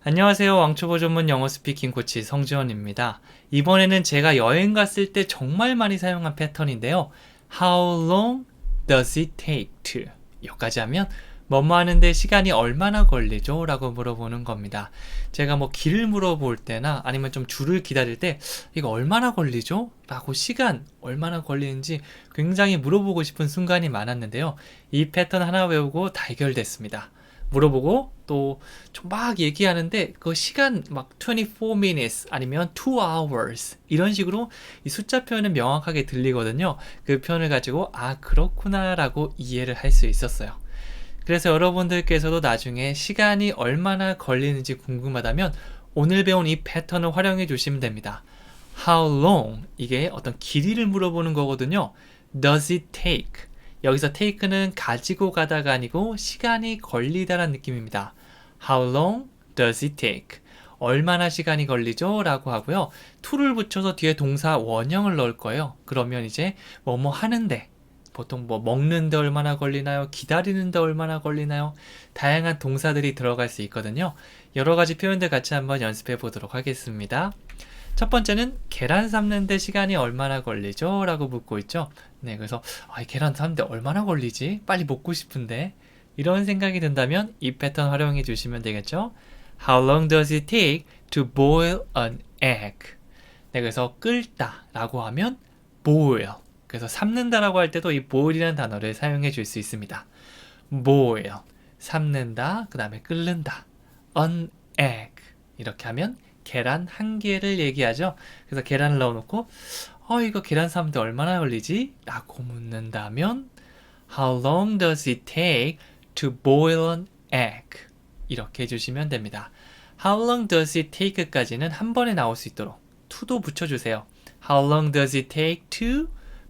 안녕하세요. 왕초보 전문 영어 스피킹 코치 성지원입니다. 이번에는 제가 여행 갔을 때 정말 많이 사용한 패턴인데요. How long does it take to? 여기까지 하면 뭐뭐 하는데 시간이 얼마나 걸리죠? 라고 물어보는 겁니다. 제가 뭐 길을 물어볼 때나 아니면 좀 줄을 기다릴 때 이거 얼마나 걸리죠? 라고 시간 얼마나 걸리는지 굉장히 물어보고 싶은 순간이 많았는데요. 이 패턴 하나 외우고 다 해결됐습니다. 물어보고 또 막 얘기하는데 그 시간 막 24 minutes 아니면 2 hours 이런 식으로 이 숫자 표현은 명확하게 들리거든요. 그 표현을 가지고 아 그렇구나 라고 이해를 할 수 있었어요. 그래서 여러분들께서도 나중에 시간이 얼마나 걸리는지 궁금하다면 오늘 배운 이 패턴을 활용해 주시면 됩니다. How long 이게 어떤 길이를 물어보는 거거든요. Does it take 여기서 take는 가지고 가다가 아니고 시간이 걸리다라는 느낌입니다. How long does it take? 얼마나 시간이 걸리죠? 라고 하고요. to를 붙여서 뒤에 동사 원형을 넣을 거예요. 그러면 이제 뭐뭐 하는데 보통 뭐 먹는데 얼마나 걸리나요? 기다리는데 얼마나 걸리나요? 다양한 동사들이 들어갈 수 있거든요. 여러 가지 표현들 같이 한번 연습해 보도록 하겠습니다. 첫 번째는 계란 삶는데 시간이 얼마나 걸리죠? 라고 묻고 있죠. 네, 그래서 계란 삶는데 얼마나 걸리지? 빨리 먹고 싶은데 이런 생각이 든다면 이 패턴 활용해 주시면 되겠죠. How long does it take to boil an egg? 네, 그래서 끓다 라고 하면 boil 그래서 삶는다 라고 할 때도 이 boil이라는 단어를 사용해 줄 수 있습니다. boil 삶는다 그 다음에 끓는다 an egg 이렇게 하면 계란 한 개를 얘기하죠. 그래서 계란을 넣어놓고 이거 계란 삶는데 얼마나 걸리지? 라고 묻는다면 How long does it take to boil an egg? 이렇게 해주시면 됩니다. How long does it take까지는 한 번에 나올 수 있도록 to도 붙여주세요. How long does it take to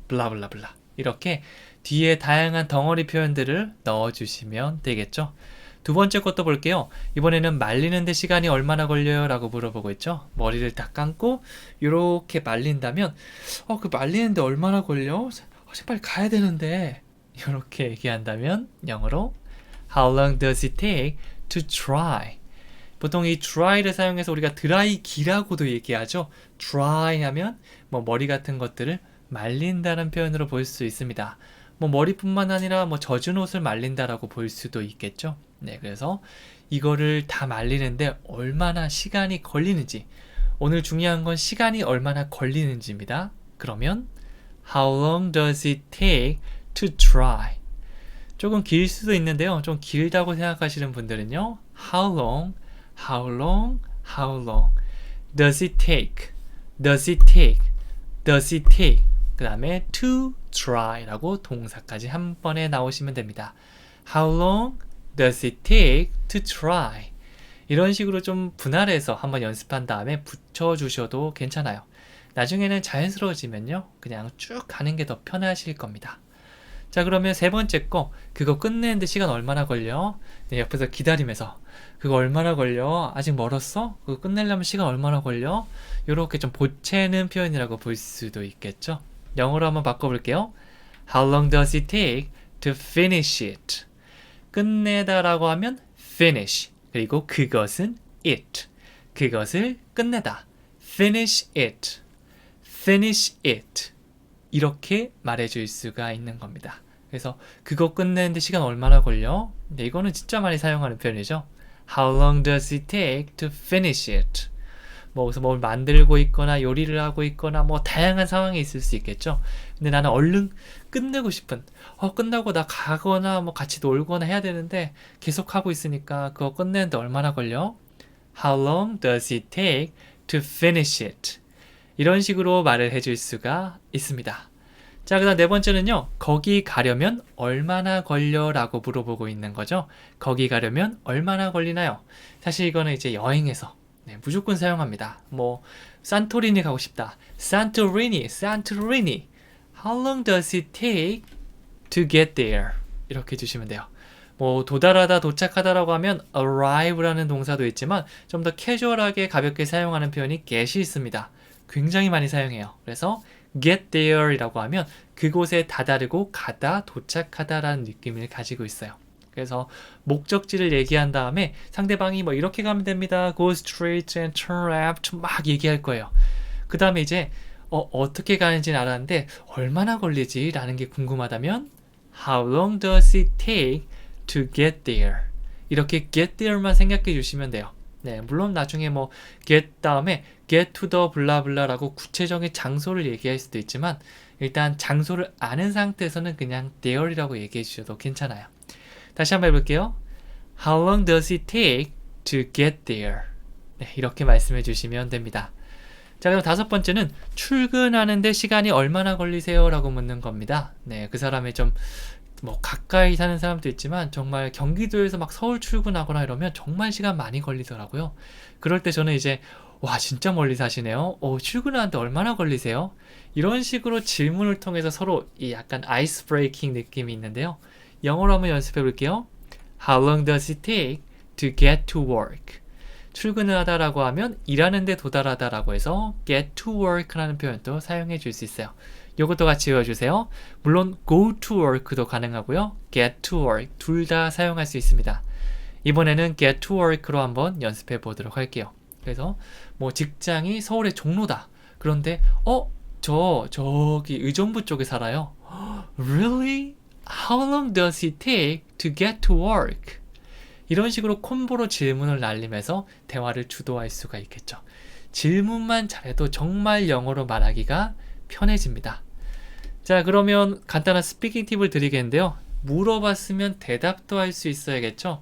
블라블라블라 이렇게 뒤에 다양한 덩어리 표현들을 넣어주시면 되겠죠. 두 번째 것도 볼게요. 이번에는 말리는데 시간이 얼마나 걸려요? 라고 물어보고 있죠. 머리를 다 감고 이렇게 말린다면 그 말리는데 얼마나 걸려? 빨리 가야 되는데 이렇게 얘기한다면 영어로 How long does it take to dry? 보통 이 dry를 사용해서 우리가 드라이기라고도 얘기하죠. dry 하면 뭐 머리 같은 것들을 말린다는 표현으로 볼 수 있습니다. 뭐 머리뿐만 아니라 뭐 젖은 옷을 말린다라고 볼 수도 있겠죠. 네, 그래서 이거를 다 말리는데 얼마나 시간이 걸리는지 오늘 중요한 건 시간이 얼마나 걸리는지입니다. 그러면 How long does it take to dry? 조금 길 수도 있는데요. 좀 길다고 생각하시는 분들은요. How long, how long, how long does it take? Does it take? Does it take? 그 다음에 to dry 라고 동사까지 한 번에 나오시면 됩니다. How long does it take to dry? 이런 식으로 좀 분할해서 한번 연습한 다음에 붙여주셔도 괜찮아요. 나중에는 자연스러워지면요. 그냥 쭉 가는 게 더 편하실 겁니다. 자, 그러면 세 번째 거 그거 끝내는데 시간 얼마나 걸려? 네, 옆에서 기다리면서 그거 얼마나 걸려? 아직 멀었어? 그거 끝내려면 시간 얼마나 걸려? 이렇게 좀 보채는 표현이라고 볼 수도 있겠죠. 영어로 한번 바꿔볼게요. How long does it take to finish it? 끝내다 라고 하면 finish 그리고 그것은 it 그것을 끝내다 finish it finish it 이렇게 말해줄 수가 있는 겁니다. 그래서 그거 끝내는데 시간 얼마나 걸려? 네, 이거는 진짜 많이 사용하는 표현이죠. How long does it take to finish it? 뭐 그래서 뭘 만들고 있거나 요리를 하고 있거나 뭐 다양한 상황이 있을 수 있겠죠. 근데 나는 얼른 끝내고 싶은 끝나고 나 가거나 뭐 같이 놀거나 해야 되는데 계속 하고 있으니까 그거 끝내는데 얼마나 걸려? How long does it take to finish it? 이런 식으로 말을 해줄 수가 있습니다. 자, 그 다음 네 번째는요. 거기 가려면 얼마나 걸려? 라고 물어보고 있는 거죠. 거기 가려면 얼마나 걸리나요? 사실 이거는 이제 여행에서 네, 무조건 사용합니다. 뭐 산토리니 가고 싶다. 산토리니. How long does it take to get there? 이렇게 해주시면 돼요. 뭐 도달하다, 도착하다라고 하면 arrive라는 동사도 있지만 좀 더 캐주얼하게 가볍게 사용하는 표현이 get이 있습니다. 굉장히 많이 사용해요. 그래서 get there 이라고 하면 그곳에 다다르고 가다, 도착하다라는 느낌을 가지고 있어요. 그래서 목적지를 얘기한 다음에 상대방이 뭐 이렇게 가면 됩니다. Go straight and turn left 막 얘기할 거예요. 그 다음에 이제 어떻게 가는지는 알았는데 얼마나 걸리지? 라는 게 궁금하다면 How long does it take to get there? 이렇게 get there만 생각해 주시면 돼요. 네, 물론 나중에 뭐 get 다음에 get to the 블라블라라고 구체적인 장소를 얘기할 수도 있지만 일단 장소를 아는 상태에서는 그냥 there이라고 얘기해 주셔도 괜찮아요. 다시 한번 해볼게요. How long does it take to get there? 네, 이렇게 말씀해 주시면 됩니다. 자, 그럼 다섯 번째는 출근하는데 시간이 얼마나 걸리세요? 라고 묻는 겁니다. 네, 그 사람이 좀 뭐 가까이 사는 사람도 있지만 정말 경기도에서 막 서울 출근하거나 이러면 정말 시간 많이 걸리더라고요. 그럴 때 저는 이제 와 진짜 멀리 사시네요. 출근하는데 얼마나 걸리세요? 이런 식으로 질문을 통해서 서로 이 약간 아이스 브레이킹 느낌이 있는데요. 영어로 한번 연습해 볼게요. How long does it take to get to work? 출근을 하다라고 하면 일하는데 도달하다라고 해서 get to work라는 표현도 사용해 줄 수 있어요. 이것도 같이 외워주세요. 물론 go to work도 가능하고요. get to work 둘 다 사용할 수 있습니다. 이번에는 get to work로 한번 연습해 보도록 할게요. 그래서 뭐 직장이 서울의 종로다. 그런데 저기 의정부 쪽에 살아요. Really? How long does it take to get to work? 이런 식으로 콤보로 질문을 날리면서 대화를 주도할 수가 있겠죠. 질문만 잘해도 정말 영어로 말하기가 편해집니다. 자, 그러면 간단한 스피킹 팁을 드리겠는데요. 물어봤으면 대답도 할 수 있어야겠죠.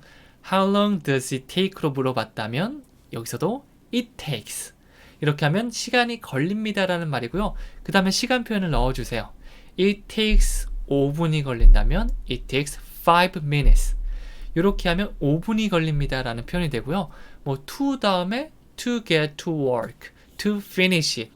How long does it take로 물어봤다면 여기서도 it takes 이렇게 하면 시간이 걸립니다 라는 말이고요. 그 다음에 시간 표현을 넣어주세요. It takes 5분이 걸린다면 it takes 5 minutes 이렇게 하면 5분이 걸립니다 라는 표현이 되고요. 뭐 to 다음에 to get to work, to finish it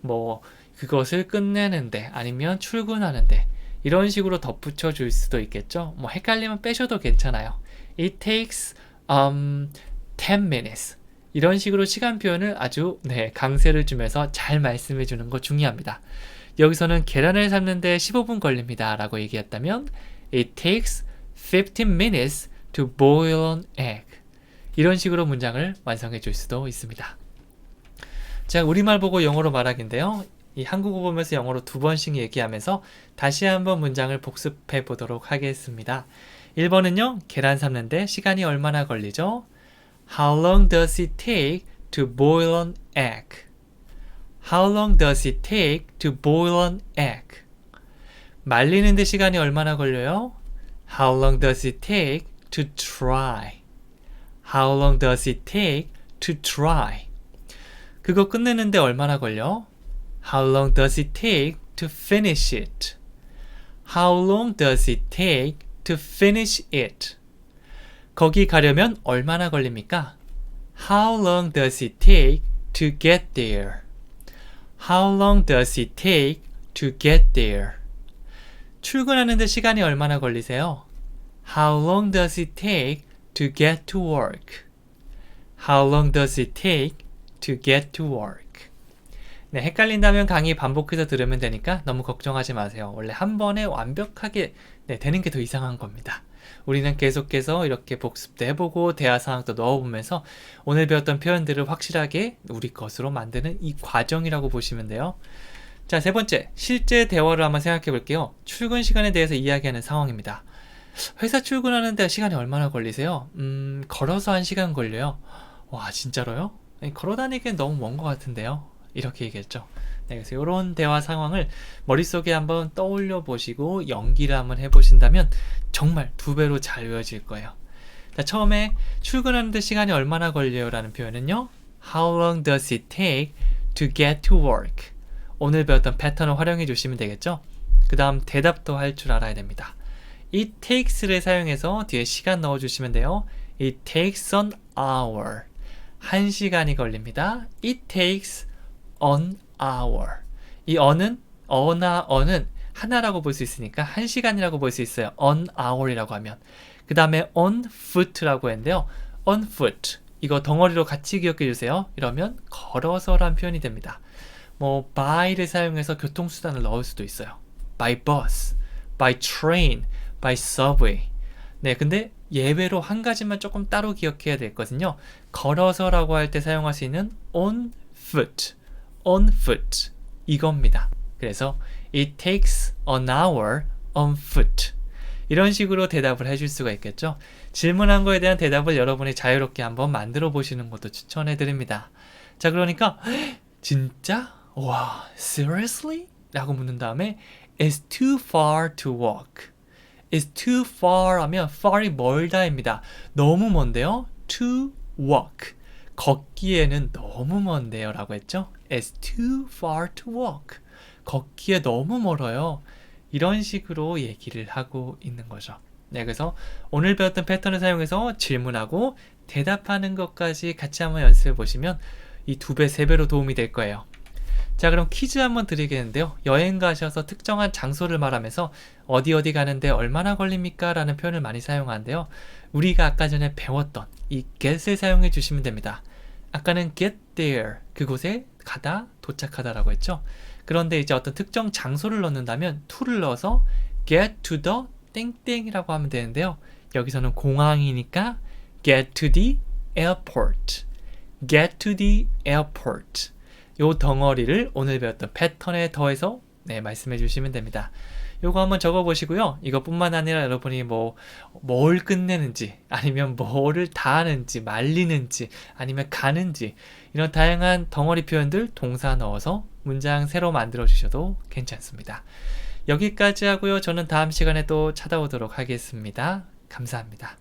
뭐 그것을 끝내는데 아니면 출근하는데 이런 식으로 덧붙여 줄 수도 있겠죠. 뭐 헷갈리면 빼셔도 괜찮아요. It takes 10 minutes 이런 식으로 시간 표현을 아주 강세를 주면서 잘 말씀해 주는 거 중요합니다. 여기서는 계란을 삶는데 15분 걸립니다 라고 얘기했다면 It takes 15 minutes to boil an egg 이런 식으로 문장을 완성해 줄 수도 있습니다. 자, 우리말 보고 영어로 말하기인데요. 이 한국어 보면서 영어로 두 번씩 얘기하면서 다시 한번 문장을 복습해 보도록 하겠습니다. 1번은요. 계란 삶는데 시간이 얼마나 걸리죠? How long does it take to boil an egg? How long does it take to boil an egg? 말리는데 시간이 얼마나 걸려요? How long does it take to dry? How long does it take to dry? 그거 끝내는데 얼마나 걸려? How long does it take to finish it? How long does it take to finish it? 거기 가려면 얼마나 걸립니까? How long does it take to get there? How long does it take to get there? 출근하는데 시간이 얼마나 걸리세요? How long does it take to get to work? How long does it take to get to work? 네, 헷갈린다면 강의 반복해서 들으면 되니까 너무 걱정하지 마세요. 원래 한 번에 완벽하게 되는 게 더 이상한 겁니다. 우리는 계속해서 이렇게 복습도 해보고 대화 상황도 넣어보면서 오늘 배웠던 표현들을 확실하게 우리 것으로 만드는 이 과정이라고 보시면 돼요. 자, 세 번째, 실제 대화를 한번 생각해 볼게요. 출근 시간에 대해서 이야기하는 상황입니다. 회사 출근하는데 시간이 얼마나 걸리세요? 걸어서 1시간 걸려요. 와, 진짜로요? 걸어 다니기엔 너무 먼 것 같은데요. 이렇게 얘기했죠. 네, 그래서 이런 대화 상황을 머릿속에 한번 떠올려 보시고 연기를 한번 해보신다면 정말 2배로 잘 외워질 거예요. 자, 처음에 출근하는데 시간이 얼마나 걸려요? 라는 표현은요. How long does it take to get to work? 오늘 배웠던 패턴을 활용해 주시면 되겠죠. 그 다음 대답도 할 줄 알아야 됩니다. It takes를 사용해서 뒤에 시간 넣어주시면 돼요. It takes an hour. 1시간이 걸립니다. It takes an hour. 이 on은 하나라고 볼 수 있으니까 1시간이라고 볼 수 있어요. an hour이라고 하면. 그 다음에 on foot라고 했는데요. on foot. 이거 덩어리로 같이 기억해 주세요. 이러면 걸어서란 표현이 됩니다. 뭐 by를 사용해서 교통수단을 넣을 수도 있어요. by bus, by train, by subway. 네, 근데 예외로 한 가지만 조금 따로 기억해야 되거든요. 걸어서라고 할 때 사용할 수 있는 on foot, on foot 이겁니다. 그래서 it takes an hour on foot. 이런 식으로 대답을 해줄 수가 있겠죠. 질문한 거에 대한 대답을 여러분이 자유롭게 한번 만들어 보시는 것도 추천해 드립니다. 자, 그러니까 진짜? 와, seriously? 라고 묻는 다음에 It's too far to walk. It's too far 하면 far이 멀다입니다. 너무 먼데요. To walk. 걷기에는 너무 먼데요 라고 했죠. It's too far to walk. 걷기에 너무 멀어요. 이런 식으로 얘기를 하고 있는 거죠. 네, 그래서 오늘 배웠던 패턴을 사용해서 질문하고 대답하는 것까지 같이 한번 연습해 보시면 이 2배, 3배로 도움이 될 거예요. 자, 그럼 퀴즈 한번 드리겠는데요. 여행 가셔서 특정한 장소를 말하면서 어디 가는데 얼마나 걸립니까? 라는 표현을 많이 사용하는데요. 우리가 아까 전에 배웠던 이 get을 사용해 주시면 됩니다. 아까는 get there, 그곳에 가다, 도착하다 라고 했죠. 그런데 이제 어떤 특정 장소를 넣는다면 to를 넣어서 get to the 땡땡이라고 하면 되는데요. 여기서는 공항이니까 get to the airport, get to the airport. 요 덩어리를 오늘 배웠던 패턴에 더해서 말씀해 주시면 됩니다. 요거 한번 적어 보시고요. 이것뿐만 아니라 여러분이 뭘 끝내는지, 아니면 뭐를 다 하는지, 말리는지, 아니면 가는지, 이런 다양한 덩어리 표현들 동사 넣어서 문장 새로 만들어 주셔도 괜찮습니다. 여기까지 하고요. 저는 다음 시간에 또 찾아오도록 하겠습니다. 감사합니다.